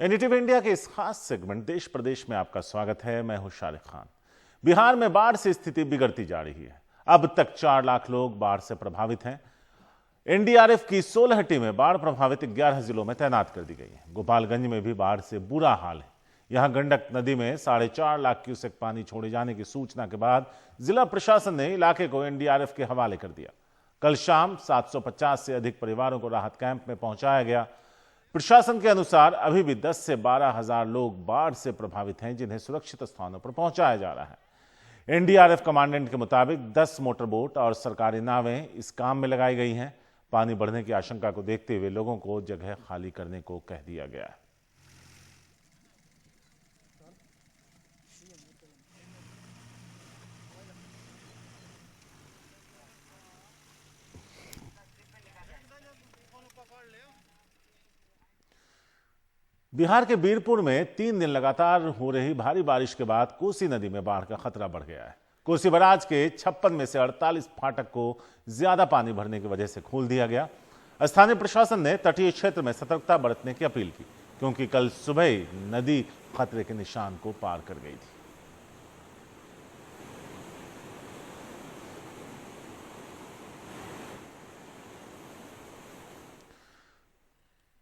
NDTV India के इस खास सेगमेंट देश प्रदेश में आपका स्वागत है। मैं हूं शारिक खान। बिहार में बाढ़ से स्थिति बिगड़ती जा रही है। अब तक 4 लाख लोग बाढ़ से प्रभावित हैं। एनडीआरएफ की 16 टीमें बाढ़ प्रभावित 11 जिलों में तैनात कर दी गई हैं। गोपालगंज में भी बाढ़ से बुरा हाल है। यहां गंडक नदी में 4.5 लाख क्यूसेक पानी छोड़े जाने की सूचना के बाद जिला प्रशासन ने इलाके को एनडीआरएफ के हवाले कर दिया। कल शाम 750 से अधिक परिवारों को राहत कैंप में पहुंचाया गया। प्रशासन के अनुसार अभी भी 10 से 12 हजार लोग बाढ़ से प्रभावित हैं, जिन्हें सुरक्षित स्थानों पर पहुंचाया जा रहा है। एनडीआरएफ कमांडेंट के मुताबिक 10 मोटर बोट और सरकारी नावें इस काम में लगाई गई हैं। पानी बढ़ने की आशंका को देखते हुए लोगों को जगह खाली करने को कह दिया गया है। बिहार के बीरपुर में 3 दिन लगातार हो रही भारी बारिश के बाद कोसी नदी में बाढ़ का खतरा बढ़ गया है। कोसी बराज के 56 में से 48 फाटक को ज्यादा पानी भरने की वजह से खोल दिया गया। स्थानीय प्रशासन ने तटीय क्षेत्र में सतर्कता बरतने की अपील की, क्योंकि कल सुबह ही नदी खतरे के निशान को पार कर गई थी।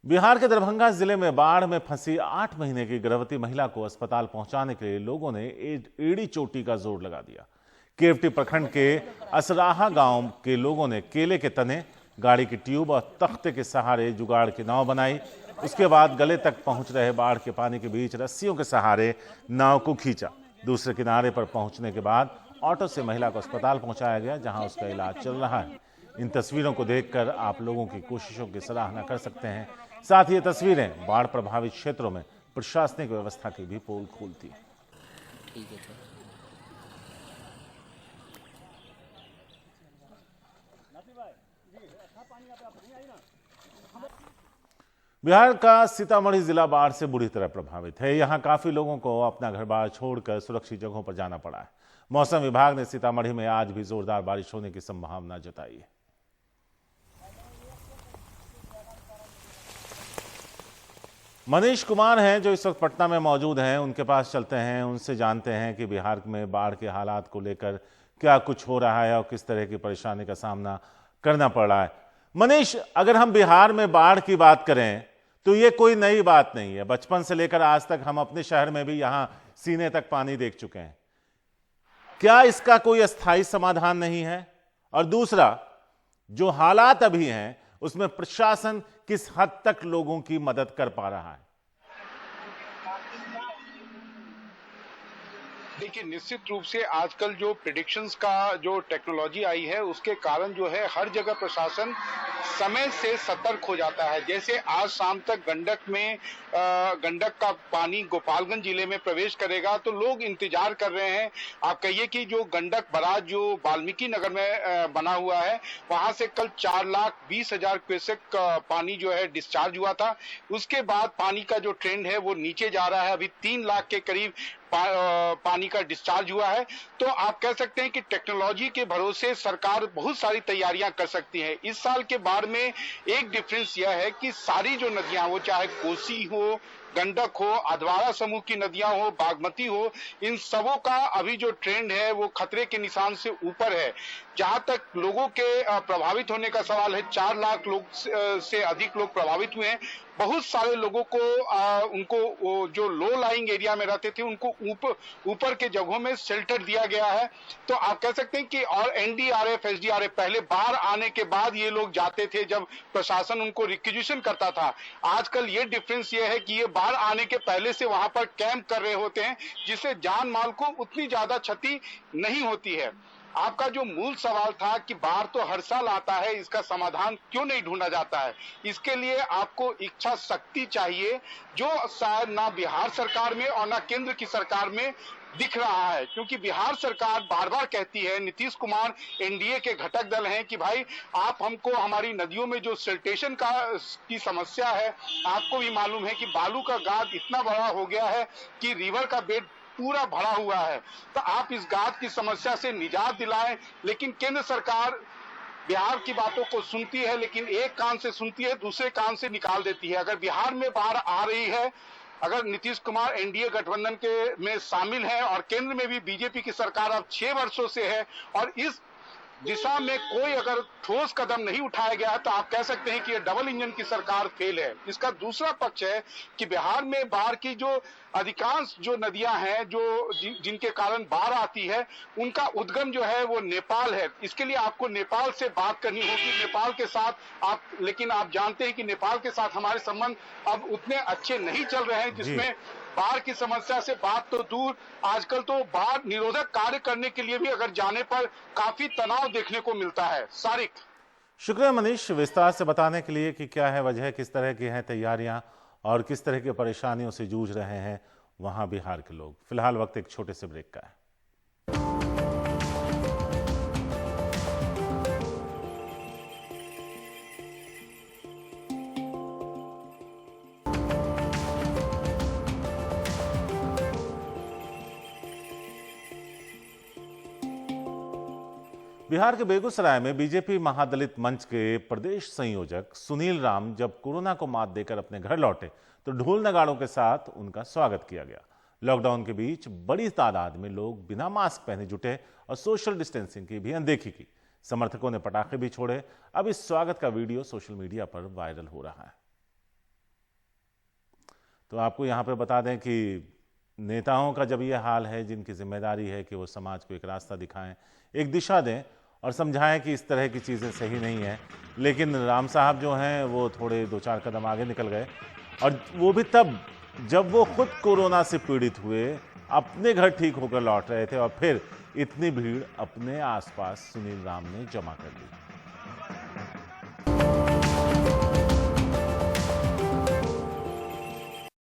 बिहार के दरभंगा जिले में बाढ़ में फंसी 8 महीने की गर्भवती महिला को अस्पताल पहुंचाने के लिए लोगों ने एड़ी चोटी का जोर लगा दिया। केवटी प्रखंड के असराहा गांव के लोगों ने केले के तने, गाड़ी की ट्यूब और तख्ते के सहारे जुगाड़ की नाव बनाई। उसके बाद गले तक पहुंच रहे बाढ़ के पानी के बीच रस्सियों के सहारे नाव को खींचा। दूसरे किनारे पर पहुंचने के बाद ऑटो से महिला को अस्पताल पहुंचाया गया, जहां उसका इलाज चल रहा है। इन तस्वीरों को देखकर आप लोगों की कोशिशों की सराहना कर सकते हैं। साथ ही ये तस्वीरें बाढ़ प्रभावित क्षेत्रों में प्रशासनिक व्यवस्था की भी पोल खोलती है। ठीक है। बिहार का सीतामढ़ी जिला बाढ़ से बुरी तरह प्रभावित है। यहां काफी लोगों को अपना घर बार छोड़कर सुरक्षित जगहों पर जाना पड़ा है। मौसम विभाग ने सीतामढ़ी में आज भी जोरदार बारिश होने की संभावना जताई है। मनीष कुमार हैं जो इस वक्त पटना में मौजूद हैं। उनके पास चलते हैं, उनसे जानते हैं कि बिहार में बाढ़ के हालात को लेकर क्या कुछ हो रहा है और किस तरह की परेशानी का सामना करना पड़ रहा है। मनीष, अगर हम बिहार में बाढ़ की बात करें तो ये कोई नई बात नहीं है। बचपन से लेकर आज तक हम अपने शहर में भी यहां सीने तक पानी देख चुके हैं। क्या इसका कोई अस्थायी समाधान नहीं है? और दूसरा, जो हालात अभी हैं उसमें प्रशासन किस हद तक लोगों की मदद कर पा रहा है? देखिए, निश्चित रूप से आजकल जो प्रेडिक्शंस का जो टेक्नोलॉजी आई है उसके कारण जो है हर जगह प्रशासन समय से सतर्क हो जाता है। जैसे आज शाम तक गंडक का पानी गोपालगंज जिले में प्रवेश करेगा तो लोग इंतजार कर रहे हैं। आप कहिए कि जो गंडक बराज जो वाल्मीकि नगर में बना हुआ है, वहां से कल 4,20,000 क्यूसेक पानी जो है डिस्चार्ज हुआ था। उसके बाद पानी का जो ट्रेंड है वो नीचे जा रहा है। अभी 3 लाख के करीब पानी का डिस्चार्ज हुआ है। तो आप कह सकते हैं कि टेक्नोलॉजी के भरोसे सरकार बहुत सारी तैयारियां कर सकती है। इस साल के बाढ़ में एक डिफरेंस यह है कि सारी जो नदियां, वो चाहे कोसी हो, गंडक हो, अधवारा समूह की नदियां हो, बागमती हो, इन सबों का अभी जो ट्रेंड है वो खतरे के निशान से ऊपर है। जहां तक लोगों के प्रभावित होने का सवाल है, 4 लाख लोग से अधिक लोग प्रभावित हुए हैं। बहुत सारे लोगों को उनको जो लो लाइंग एरिया में रहते थे उनको ऊपर के जगहों में शेल्टर दिया गया है। तो आप कह सकते हैं कि और एनडीआरएफ, एसडीआरएफ पहले बाढ़ आने के बाद ये लोग जाते थे जब प्रशासन उनको रिक्विजिशन करता था। आजकल ये डिफरेंस ये है कि ये बाढ़ आने के पहले से वहां पर कैंप कर रहे होते हैं, जिससे जान माल को उतनी ज्यादा क्षति नहीं होती है। आपका जो मूल सवाल था कि बाढ़ तो हर साल आता है, इसका समाधान क्यों नहीं ढूंढा जाता है? इसके लिए आपको इच्छा शक्ति चाहिए, जो शायद ना बिहार सरकार में और ना केंद्र की सरकार में दिख रहा है। क्योंकि बिहार सरकार बार बार कहती है, नीतीश कुमार एनडीए के घटक दल हैं, कि भाई आप हमको हमारी नदियों में जो सिल्टेशन की समस्या है, आपको भी मालूम है कि बालू का गाद इतना बड़ा हो गया है कि रिवर का बेड पूरा भरा हुआ है। तो आप इस गाद की समस्या से निजात दिलाएं। लेकिन केंद्र सरकार बिहार की बातों को सुनती है, लेकिन एक कान से सुनती है, दूसरे कान से निकाल देती है। अगर बिहार में बाढ़ आ रही है अगर नीतीश कुमार एनडीए गठबंधन के में शामिल हैं और केंद्र में भी बीजेपी की सरकार अब 6 वर्षों से है और इस दिशा में कोई अगर ठोस कदम नहीं उठाया गया तो आप कह सकते हैं कि ये डबल इंजन की सरकार फेल है। इसका दूसरा पक्ष है कि बिहार में बाढ़ की जो अधिकांश जो नदियां हैं जिनके कारण बाढ़ आती है उनका उद्गम जो है वो नेपाल है। इसके लिए आपको नेपाल से बात करनी होगी, नेपाल के साथ लेकिन आप जानते हैं कि नेपाल के साथ हमारे संबंध अब उतने अच्छे नहीं चल रहे हैं, जिसमें बाढ़ की समस्या से बात तो दूर, आजकल तो बाढ़ निरोधक कार्य करने के लिए भी अगर जाने पर काफी तनाव देखने को मिलता है। सारिक, शुक्रिया मनीष विस्तार से बताने के लिए कि क्या है वजह, किस तरह की हैं तैयारियां और किस तरह की परेशानियों से जूझ रहे हैं वहां बिहार के लोग। फिलहाल वक्त एक छोटे से ब्रेक का है। बिहार के बेगूसराय में बीजेपी महादलित मंच के प्रदेश संयोजक सुनील राम जब कोरोना को मात देकर अपने घर लौटे तो ढोल नगाड़ों के साथ उनका स्वागत किया गया। लॉकडाउन के बीच बड़ी तादाद में लोग बिना मास्क पहने जुटे और सोशल डिस्टेंसिंग की भी अनदेखी की। समर्थकों ने पटाखे भी छोड़े। अब इस स्वागत का वीडियो सोशल मीडिया पर वायरल हो रहा है। तो आपको यहां पर बता दें कि नेताओं का जब यह हाल है, जिनकी जिम्मेदारी है कि वो समाज को एक रास्ता दिखाएं, एक दिशा दें और समझाएं कि इस तरह की चीज़ें सही नहीं है, लेकिन राम साहब जो हैं वो थोड़े 2-4 कदम आगे निकल गए और वो भी तब जब वो खुद कोरोना से पीड़ित हुए, अपने घर ठीक होकर लौट रहे थे और फिर इतनी भीड़ अपने आसपास सुनील राम ने जमा कर ली।